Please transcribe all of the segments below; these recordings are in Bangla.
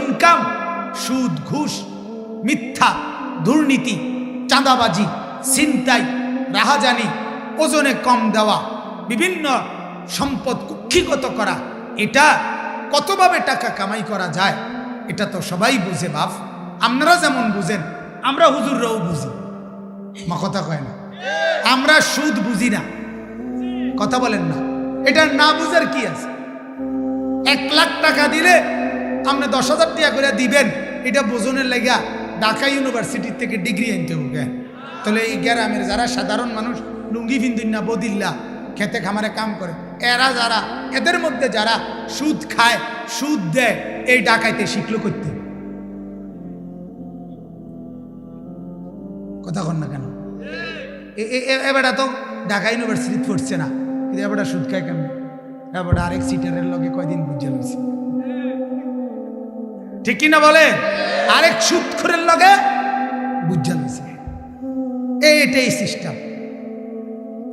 ইনকাম সুদ, ঘুষ, মিথ্যা, দুর্নীতি, চাঁদাবাজি, ছিনতাই, রাহাজানি, ওজনে কম দেওয়া, বিভিন্ন সম্পদ কুক্ষিগত করা, এটা কতভাবে টাকা কামাই করা যায় এটা তো সবাই বুঝে বাপ। আপনারা যেমন বুঝেন আমরা হুজুররাও বুঝি। মা কথা কয় না, আমরা সুদ বুঝি না, কথা বলেন না। এটা না বুঝার কি আছে? 1 লাখ টাকা দিলে আপনি 10,000 টাকা করে দিবেন, এটা বোঝনের লাগা ঢাকা ইউনিভার্সিটি থেকে ডিগ্রি আনতে হবে। তাহলে এই গ্রামের যারা সাধারণ মানুষ লুঙ্গি ফিন্দুন্না বদিল্লা খেতে খামারে কাম করে, এরা যারা, এদের মধ্যে যারা সুদ খায়, সুদ দেয়, এই ডাকাইতে শিখলো করতে। কথা কন না কেন? এবারটা তো ঢাকা ইউনিভার্সিটি পড়ছে না, কিন্তু এবারটা সুদ খায় কেমন? এবারটা আরেক সিটারের লগে কয়দিন বুঝে লইছে, ঠিক কিনা বলে? আরেক সুদখোরের লগে বুঝে লইছে। এইটাই সিস্টেম।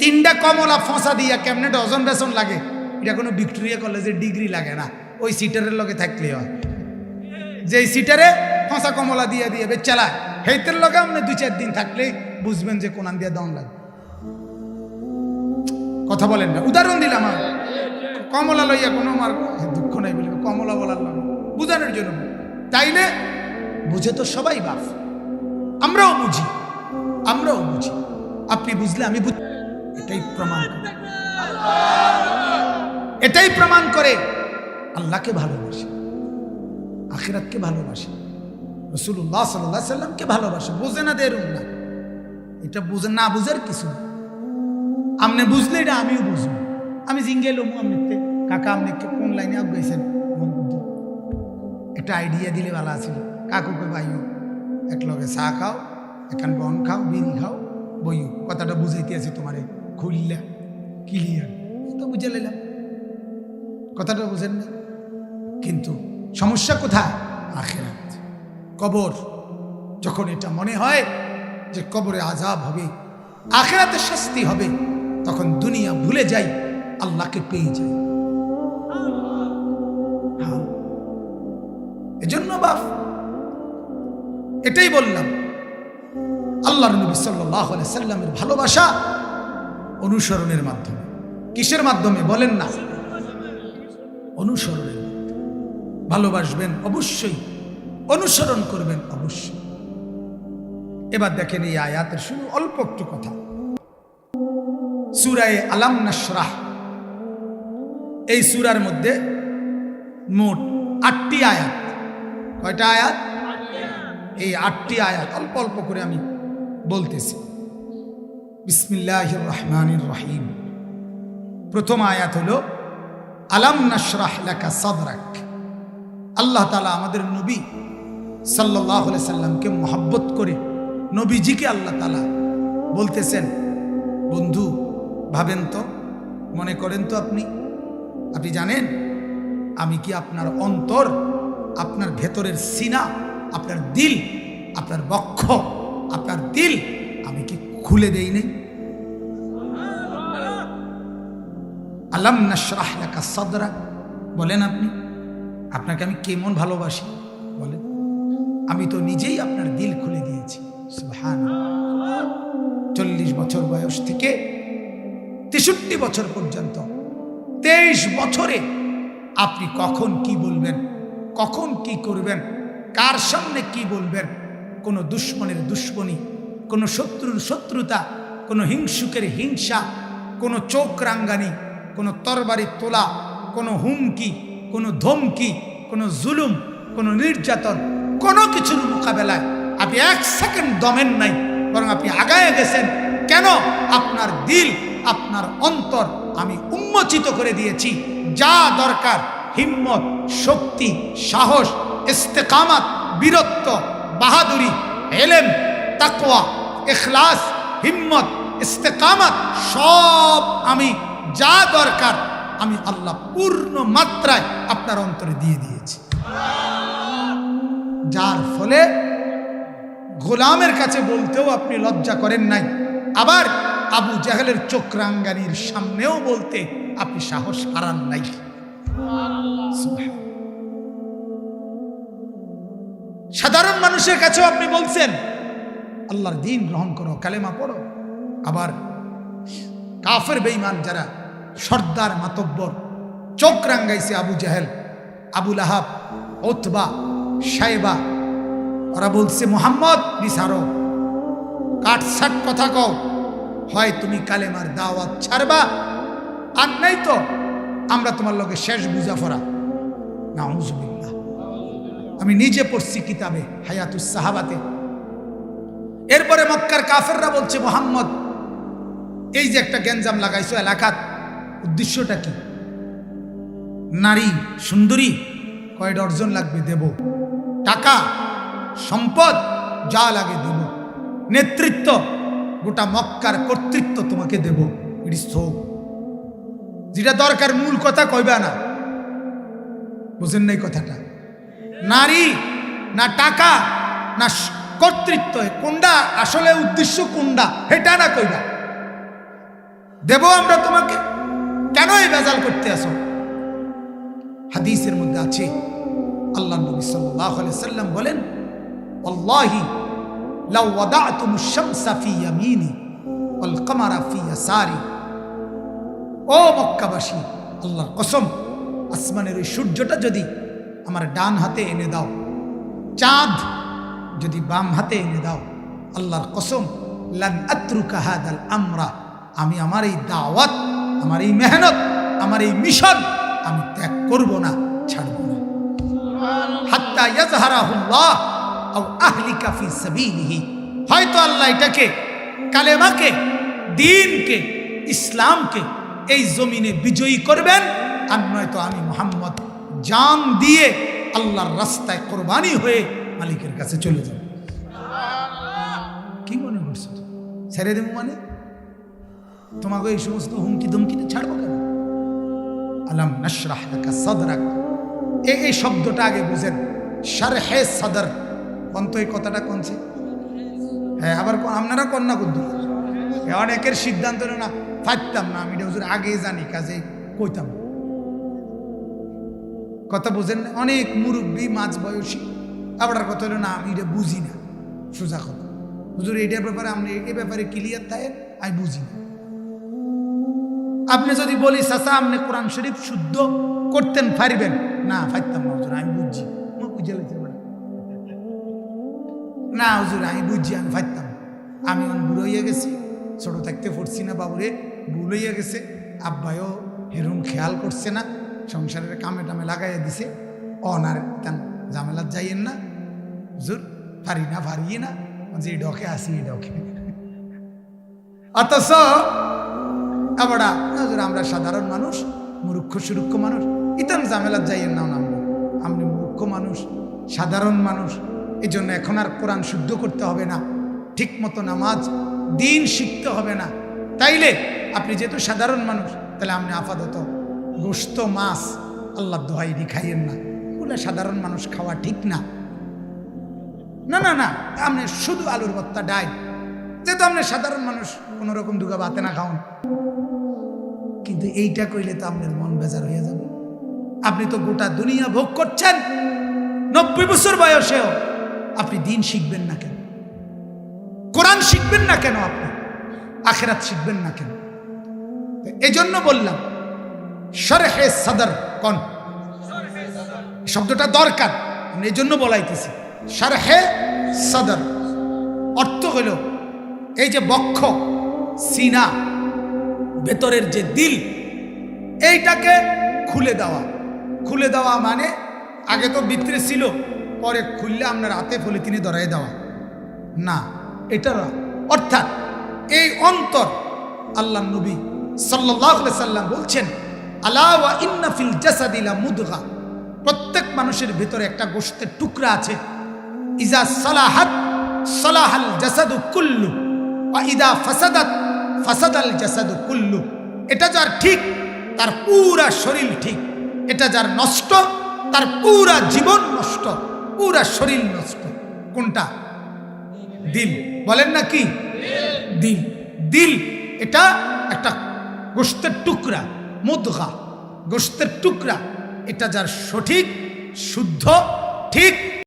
3টা কমলা ফসা দিয়া কেমনে ডজন বেসন লাগে, এটা কোনো ভিক্টোরিয়া কলেজের ডিগ্রি লাগে না, ওই সিটারের লগে থাকলে হয়। যে সিটারে ফসা কমলা দিয়ে দিয়ে বেচালায়, হেইতের লগে আপনি 2-4 দিন থাকলে বুঝবেন যে কোনান দিয়ে দন লাগে। কথা বলেন না? উদাহরণ দিলাম, কমলা লইয়া কোনো আমার দুঃখ নাই বলে কমলা বলার লাগে বুঝানোর জন্য। তাইলে বুঝে তো সবাই বাপ, আমরাও বুঝি, আমরাও বুঝি। আপনি বুঝলে আমি বুঝি, এটাই প্রমাণ করে, এটাই প্রমাণ করে আল্লাহকে ভালোবাসে, আখিরাতকে ভালোবাসে, রাসূলুল্লাহ সাল্লাল্লাহু আলাইহি সাল্লামকে ভালোবাসে। বোঝে না দেরুন না, এটা বুঝে না, বুঝার কিছু। আপনি বুঝলে এটা আমিও বুঝবো। আমি জিঙ্গেলো আমনিতে কাকা আপনি কোন লাইনে আগাইছেন, একটা আইডিয়া দিলে ভালো আছিল। কাকুকে ভাইও এক লগে চা খাও, এখান বন খাও, বিড়ি খাও, বইও, কথাটা বুঝাইতে আছে তোমারে খুললা ক্লিয়ার, তো বুঝে নিলাম, কথাটা বুঝেন না। কিন্তু সমস্যা কোথায়? আখিরাত, কবর। যখন এটা মনে হয় যে কবরে আযাব হবে, আখিরাতে শাস্তি হবে, তখন দুনিয়া ভুলে যাই, আল্লাহকে পেয়ে যাই। হ্যাঁ, এজন্য বাপ এটাই বললাম, আল্লাহর নবী সাল্লাল্লাহু আলাইহি সাল্লামের ভালোবাসা অনুসরণের মাধ্যমে। কিসের মাধ্যমে বলেন না? অনুসরণের মাধ্যমে। ভালোবাসবেন অবশ্যই, অনুসরণ করবেন অবশ্যই। এবার দেখেন এই আয়াতের শুরু, অল্প একটু কথা। সূরা আলাম নাশরাহ, এই সূরার মধ্যে মোট 8টি আয়াত। কয়টা আয়াত? এই 8টি আয়াত অল্প অল্প করে আমি বলতেছি। বিসমিল্লাহির রহমানির রহিম। প্রথম আয়াত হলো আলাম নাশরাহ লাকা সাদরাক। আল্লাহ তাআলা আমাদের নবী সাল্লাল্লাহু আলাইহি সাল্লামকে মহব্বত করে, নবীজিকে আল্লাহ তাআলা বলতেছেন, বন্ধু ভাবেন তো, মনে করেন তো, আপনি জানেন আমি কি আপনার অন্তর, আপনার ভেতরের সিনা, আপনার দিল, আপনার বক্ষ, আপনার দিল আমি কি খুলে দেই নাই? আলাম নাশরাহ লাকা সাদরাক, বলেন আপনাকে আমি কেমন ভালোবাসি বলেন? আমি তো নিজেই আপনার দিল খুলে দিয়েছি। সুবহানাল্লাহ। 40 বছর বয়স থেকে 63 বছর পর্যন্ত 23 বছরে আপনি কখন কি বলবেন, কখন কি করবেন, কার সামনে কি বলবেন, কোনো দুশ্মনের দুশ্মনী, কোনো শত্রুর শত্রুতা, কোনো হিংসুকের হিংসা, কোনো চোখ রাঙ্গানি, কোনো তরবারি তোলা, কোনো হুমকি, কোনো ধমকি, কোনো জুলুম, কোনো নির্যাতন, কোনো কিছুর মোকাবেলায় আপনি 1 সেকেন্ড দমেন নাই, বরং আপনি আগায় গেছেন। কেন? আপনার দিল, আপনার অন্তর আমি উন্মোচিত করে দিয়েছি। যা দরকার হিম্মত, শক্তি, সাহস, ইস্তেকামাত, বীরত্ব, বাহাদুরি, ইলম, তাকওয়া, ইখলাস, হিম্মত, ইস্তেকামাত, সব আমি যা দরকার আমি আল্লাহ পূর্ণ মাত্রায় আপনার অন্তরে দিয়ে দিয়েছি। যার ফলে গোলামের কাছে বলতেও আপনি লজ্জা করেন নাই, আবার আবু জাহেলের চোখ রাঙ্গানির সামনেও বলতে আপনি সাহস হারান নাই। সাধারণ মানুষের কাছেও আপনি বলছেন আল্লাহর দ্বীন গ্রহণ করো, কালেমা পড়ো। আবার কাফের বেঈমান যারা সর্দার মাতব্বর, চোখ রাঙ্গাইছে আবু জাহেল, আবু লাহাব, উতবা, সাইবা, ওরা বলছে মুহাম্মদ বিসারো, কাটসাট কথা কও, হয় তুমি কালেমার দাওয়াত ছাড়বা, আর নাই তো আমরা তোমার লগে শেষ বুঝাফরা। নাউজুবিল্লাহ। আমি নিজে পড়ছি কিতাবে হায়াতুস সাহাবাতে। এরপরে মক্কার কাফেররা বলছে মুহাম্মদ এই যে একটা গ্যাঞ্জাম লাগাইছো এলাকাত, উদ্দেশ্যটা কি? নারী সুন্দরী কয় ডর্জন লাগবে দেব, টাকা সম্পদ যা লাগে দেব, নেতৃত্ব গোটা মক্কার কর্তৃত্ব তোমাকে দেব। যেটা দরকার মূল কথা কইবা না, বুঝেন নাই কথাটা? নারী না টাকা না কর্তৃত্ব, কোনটা আসলে উদ্দেশ্য কোনটা এটা না কইবা, দেব আমরা তোমাকে। কেন এই বেজাল করতে আসো? হাদিসের মধ্যে আছে আল্লাহ নবী সাল্লাল্লাহু আলাইহি সাল্লাম বলেন, আল্লাহি লাউ ওয়াদাতুমুশ শামসা ফি ইয়ামিনি ওয়াল কমারা ফি ইয়াসারি। ও মক্কাবাসী, আল্লাহর কসম, আসমানের ওই সূর্যটা যদি আমার ডান হাতে এনে দাও, চাঁদ যদি বাম হাতে এনে দাও, আল্লাহর কসম, লান আতরুকা হাদাল আমরা, আমি আমার এই দাওয়াত, আমার এই মেহনত, আমার এই মিশন আমি ত্যাগ করব না, ছাড়ব না। হাত্তা ইয়াজহারাহুল্লাহ আও আহলিকা ফি সাবিলিহি, হয়তো আল্লাহ এটাকে, কালেমাকে, দ্বীনকে, ইসলামকে এই জমিনে বিজয়ী করবেন, আর নয়তো আমি মুহাম্মদ জান দিয়ে আল্লাহর রাস্তায় কোরবানি হয়ে মালিকের কাছে চলে যাব। কি মনে করছো? ছেড়ে দেব মানে? তোমাকে এই সমস্ত হুমকি ধমকিতে ছাড়বো কেন? আলাম নাশরাহ লাকা সাদরাক, এই শব্দটা আগে বুঝেন। শারহে সাদর কোন তো এই কথাটা কোনছে? হ্যাঁ, আবার আপনারা কন্যা কুদ্দুর অনেকের সিদ্ধান্ত না পারতাম না, আমি হুজুর আগে জানি, কাজে কইতাম। কথা বুঝেন না? অনেক মুরব্বী মাঝ বয়সী আবার কথা হলো না, আমি এটা বুঝি না। সোজা কথা, হুজুর এইটার ব্যাপারে আপনি এই ব্যাপারে ক্লিয়ার তাই আমি বুঝি না। আপনি যদি বলি চাচা আপনি কোরআন শরীফ শুদ্ধ করতেন পারিবেন না, পারতাম না হুজুর, আমি বুঝছি। বুঝে লাইতে না হুজুর, আমি বুঝছি, আমি পারতাম। আমি বুড়ো হইয়া গেছি, ছোট থাকতে পড়ছি না বাবুরে, ভুল হইয়া গেছে, আব্বাইও হেরুম খেয়াল করছে না, সংসারের কামে টামে লাগাইয়া দিছে, অনার কেন ঝামেলা যাইয়েন না হুজুর, পারি না, পারিয়ে না, যে ডকে আসি এই ডকে। অথচ আবার হুজুর আমরা সাধারণ মানুষ, মূর্খ সুরুক্ষ মানুষ, ইতান ঝামেলা যাইয়েন না, আপনি মূর্খ মানুষ, সাধারণ মানুষ, এই জন্য এখন আর কোরআন শুদ্ধ করতে হবে না, ঠিক মতো নামাজ দিন শিখতে হবে না। তাইলে আপনি যেহেতু সাধারণ মানুষ, তাহলে আপনি আপাতত গোশত মাছ আল্লাহ দোহাইনি খাইয়েন না, ওগুলো সাধারণ মানুষ খাওয়া ঠিক না। না না না, আপনি শুধু আলুর ভর্তা ডাই, যেহেতু আপনি সাধারণ মানুষ, কোনো রকম দুগা ভাতে না খাওন। কিন্তু এইটা কইলে তো আপনার মন বেজার হয়ে যাবে। আপনি তো গোটা দুনিয়া ভোগ করছেন, 90 বছর বয়সেও আপনি দিন শিখবেন না কেন? কোরআন শিখবেন না কেন? আপনি আখিরাত শিখবেন না কেন? এই জন্য বললাম শরহে সদর কোন শব্দটা দরকার, আমি এই জন্য বলাইতেছি। শরহে সদর অর্থ হইল এই যে বক্ষ, সিনা, ভেতরের যে দিল, এইটাকে খুলে দেওয়া। খুলে দেওয়া মানে আগে তো ভিতরে ছিল, পরে খুললে আপনার হাতে ফলে তিনি ধরাই দেওয়া না, এটা অর্থাৎ এই অন্তর। আল্লাহ নবী সাল্লাল্লাহু আলাইহি সাল্লাম বলছেন, আলা ওয়া ইন্না ফিল জাসাদি লা মুদগা, প্রত্যেক মানুষের ভিতরে একটা গোশতের টুকরা আছে। ইজা সালাহাত সালাহাল জাসাদু কুল্লু ওয়া ইদা ফাসাদাত ফাসাদাল জাসাদু কুল্লু। এটা যার ঠিক তার পুরা শরীর ঠিক, এটা যার নষ্ট তার পুরা জীবন নষ্ট, পুরা শরীর নষ্ট। কোনটা? দিল। বলেন না কি? দিল। দিল এটা একটা গোশতের টুকরা, মুদগা, গোশতের টুকরা। এটা যার সঠিক, শুদ্ধ, ঠিক